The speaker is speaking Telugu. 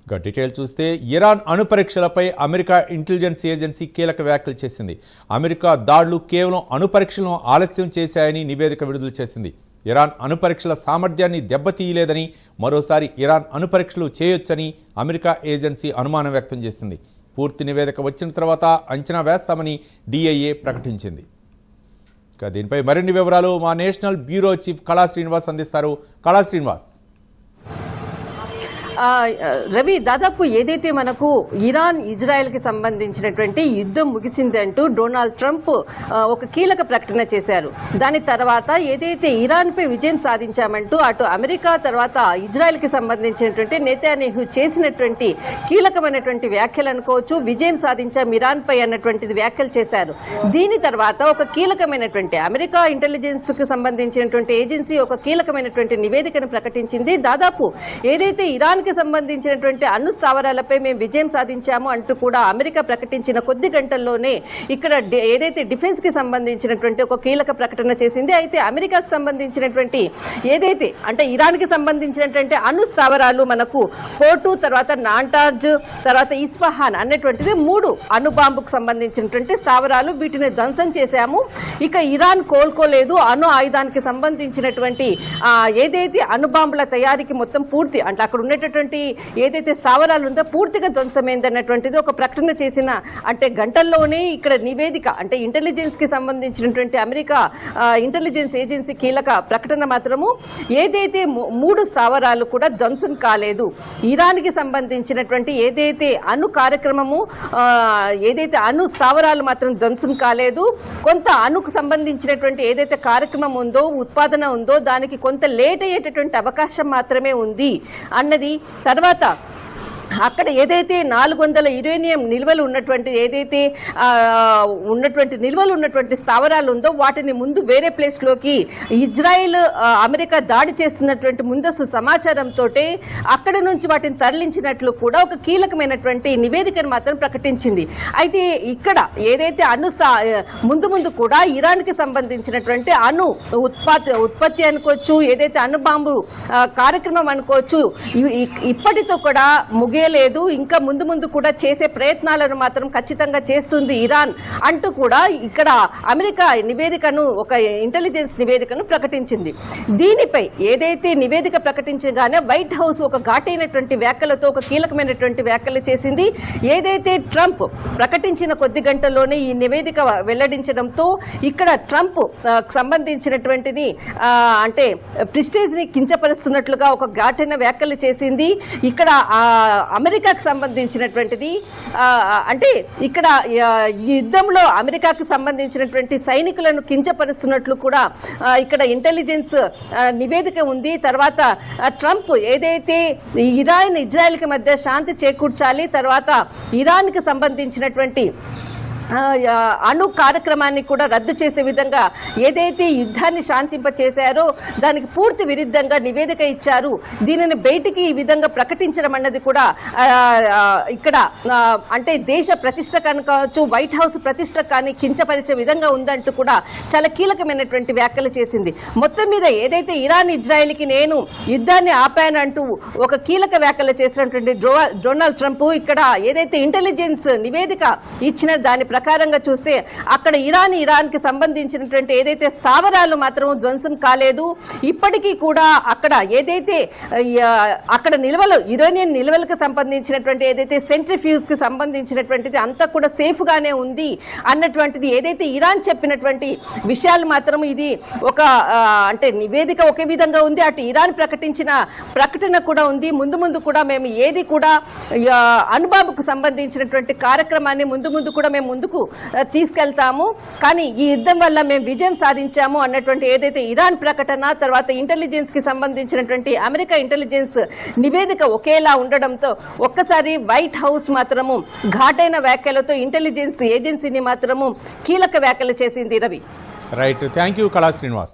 ఇక డీటెయిల్ చూస్తే ఇరాన్ అణు పరీక్షలపై అమెరికా ఇంటెలిజెన్స్ ఏజెన్సీ కీలక వ్యాఖ్యలు చేసింది. అమెరికా దాడులు కేవలం అణు పరీక్షలను ఆలస్యం చేశాయని నివేదిక విడుదల చేసింది. ఇరాన్ అణు పరీక్షల సామర్థ్యాన్ని దెబ్బతీయలేదని, మరోసారి ఇరాన్ అణు పరీక్షలు చేయొచ్చని అమెరికా ఏజెన్సీ అనుమానం వ్యక్తం చేసింది. పూర్తి నివేదిక వచ్చిన తర్వాత అంచనా వేస్తామని డిఐఏ ప్రకటించింది. ఇక దీనిపై మరిన్ని వివరాలు మా నేషనల్ బ్యూరో చీఫ్ కళా శ్రీనివాస్ అందిస్తారు. కళా శ్రీనివాస్. రవి, దాదాపు ఏదైతే మనకు ఇరాన్ ఇజ్రాయెల్ కి సంబంధించినటువంటి యుద్ధం ముగిసింది అంటూ డొనాల్డ్ ట్రంప్ ఒక కీలక ప్రకటన చేశారు. దాని తర్వాత ఏదైతే ఇరాన్ పై విజయం సాధించామంటూ అటు అమెరికా తర్వాత ఇజ్రాయెల్ కి సంబంధించినటువంటి నెతన్యాహు చేసినటువంటి కీలకమైనటువంటి వ్యాఖ్యలు అనుకోవచ్చు. విజయం సాధించాం ఇరాన్ పై అన్నటువంటిది వ్యాఖ్యలు చేశారు. దీని తర్వాత ఒక కీలకమైనటువంటి అమెరికా ఇంటెలిజెన్స్ కు సంబంధించినటువంటి ఏజెన్సీ ఒక కీలకమైనటువంటి నివేదికను ప్రకటించింది. దాదాపు ఏదైతే ఇరాన్ సంబంధించినటువంటి అణు స్థావరాలపై మేము విజయం సాధించాము అంటూ కూడా అమెరికా ప్రకటించిన కొద్ది గంటల్లోనే ఇక్కడ ఏదైతే డిఫెన్స్ కి సంబంధించినటువంటి ఒక కీలక ప్రకటన చేసింది. అయితే అమెరికాకు సంబంధించినటువంటి ఏదైతే అంటే ఇరాన్ కి సంబంధించినటువంటి అణు స్థావరాలు మనకు పోర్టు, తర్వాత నాటాంజ్, తర్వాత ఇస్ఫహాన్ అన్నటువంటిది 3 అణు బాంబుకు సంబంధించినటువంటి స్థావరాలు. వీటిని ధ్వంసం చేశాము. ఇక ఇరాన్ కోలుకోలేదు. అణు ఆయుధానికి సంబంధించినటువంటి ఏదైతే అణు బాంబుల తయారీకి మొత్తం పూర్తి అంటే అక్కడ ఉన్నటువంటి ఏదైతే స్థావరాలు ఉందో పూర్తిగా ధ్వంసమైందన్నటువంటిది ఒక ప్రకటన చేసిన అంటే గంటల్లోనే ఇక్కడ నివేదిక అంటే ఇంటెలిజెన్స్ కి సంబంధించినటువంటి అమెరికా ఇంటెలిజెన్స్ ఏజెన్సీ కీలక ప్రకటన మాత్రము ఏదైతే 3 స్థావరాలు కూడా ధ్వంసం కాలేదు. ఇరాన్ కి సంబంధించినటువంటి ఏదైతే అణు కార్యక్రమము ఏదైతే అణు స్థావరాలు మాత్రం ధ్వంసం కాలేదు. కొంత అణుకు సంబంధించినటువంటి ఏదైతే కార్యక్రమం ఉందో ఉత్పాదన ఉందో దానికి కొంత లేట్ అయ్యేటటువంటి అవకాశం మాత్రమే ఉంది అన్నది. తర్వాత అక్కడ ఏదైతే 400 యురేనియం నిల్వలు ఉన్నటువంటి ఏదైతే నిల్వలు ఉన్నటువంటి స్థావరాలు ఉందో వాటిని ముందు వేరే ప్లేస్ లోకి ఇజ్రాయెల్ అమెరికా దాడి చేస్తున్నటువంటి ముందస్తు సమాచారంతో అక్కడ నుంచి వాటిని తరలించినట్లు కూడా ఒక కీలకమైనటువంటి నివేదికను మాత్రం ప్రకటించింది. అయితే ఇక్కడ ఏదైతే ముందు కూడా ఇరాన్ కి సంబంధించినటువంటి అణు ఉత్పత్తి అనుకోవచ్చు, ఏదైతే అణు బాంబు కార్యక్రమం అనుకోవచ్చు, ఇప్పటితో కూడా లేదు ఇంకా ముందు కూడా చేసే ప్రయత్నాలను మాత్రం ఖచ్చితంగా చేస్తుంది ఇరాన్ అంటూ కూడా ఇక్కడ అమెరికా నివేదికను ఒక ఇంటెలిజెన్స్ నివేదికను ప్రకటించింది. దీనిపై ఏదైతే నివేదిక ప్రకటించగానే వైట్ హౌస్ ఒక ఘాటైనటువంటి వ్యాఖ్యలతో ఒక కీలకమైనటువంటి వ్యాఖ్యలు చేసింది. ఏదైతే ట్రంప్ ప్రకటించిన కొద్ది గంటల్లోనే ఈ నివేదిక వెల్లడించడంతో ఇక్కడ ట్రంప్ సంబంధించినటువంటిది అంటే ప్రెస్టీజ్ ని కించపరుస్తున్నట్లుగా ఒక ఘాటైన వ్యాఖ్యలు చేసింది. ఇక్కడ అమెరికాకు సంబంధించినటువంటిది అంటే ఇక్కడ యుద్ధంలో అమెరికాకు సంబంధించినటువంటి సైనికులను కించపరుస్తున్నట్లు కూడా ఇక్కడ ఇంటెలిజెన్స్ నివేదిక ఉంది. తర్వాత ట్రంప్ ఏదైతే ఇరాన్ ఇజ్రాయెల్ కి మధ్య శాంతి చేకూర్చాలి, తర్వాత ఇరాన్ కి సంబంధించినటువంటి అణు కార్యక్రమాన్ని కూడా రద్దు చేసే విధంగా ఏదైతే యుద్ధాన్ని శాంతింప చేశారో దానికి పూర్తి విరుద్ధంగా నివేదిక ఇచ్చారు. దీనిని బయటికి ఈ విధంగా ప్రకటించడం అన్నది కూడా ఇక్కడ అంటే దేశ ప్రతిష్ట కావచ్చు, వైట్ హౌస్ ప్రతిష్ట కానీ కించపరిచే విధంగా ఉందంటూ కూడా చాలా కీలకమైనటువంటి వ్యాఖ్యలు చేసింది. మొత్తం మీద ఏదైతే ఇరాన్ ఇజ్రాయెల్కి నేను యుద్ధాన్ని ఆపానంటూ ఒక కీలక వ్యాఖ్యలు చేసినటువంటి డొనాల్డ్ ట్రంప్ ఇక్కడ ఏదైతే ఇంటెలిజెన్స్ నివేదిక ఇచ్చిన దాని ప్రకారంగా చూస్తే అక్కడ ఇరాన్ కి సంబంధించినటువంటి ఏదైతే స్థావరాలు మాత్రం ధ్వంసం కాలేదు. ఇప్పటికీ కూడా అక్కడ ఏదైతే అక్కడ నిల్వలు యురేనియం నిల్వలకు సంబంధించినటువంటి ఏదైతే సెంట్రిఫ్యూజ్ కి సంబంధించినటువంటిది అంతా కూడా సేఫ్ గానే ఉంది అన్నటువంటిది ఏదైతే ఇరాన్ చెప్పినటువంటి విషయాలు మాత్రం ఇది ఒక అంటే నివేదిక ఒకే విధంగా ఉంది. అటు ఇరాన్ ప్రకటించిన ప్రకటన కూడా ఉంది. ముందు కూడా మేము ఏది కూడా అణుబాంబుకు సంబంధించినటువంటి కార్యక్రమాన్ని ముందు కూడా మేము ముందుకు తీసుకెళ్తాము, కానీ ఈ యుద్ధం వల్ల మేము విజయం సాధించాము అన్నటువంటి ఏదైతే ఇరాన్ ప్రకటన తర్వాత ఇంటెలిజెన్స్ కి సంబంధించినటువంటి అమెరికా ఇంటెలిజెన్స్ నివేదిక ఒకేలా ఉండడంతో ఒక్కసారి వైట్ హౌస్ మాత్రము ఘాటైన వ్యాఖ్యలతో ఇంటెలిజెన్స్ ఏజెన్సీని మాత్రము కీలక వ్యాఖ్యలు చేసింది. రవి, రైట్, థ్యాంక్ యూ కళా శ్రీనివాస్.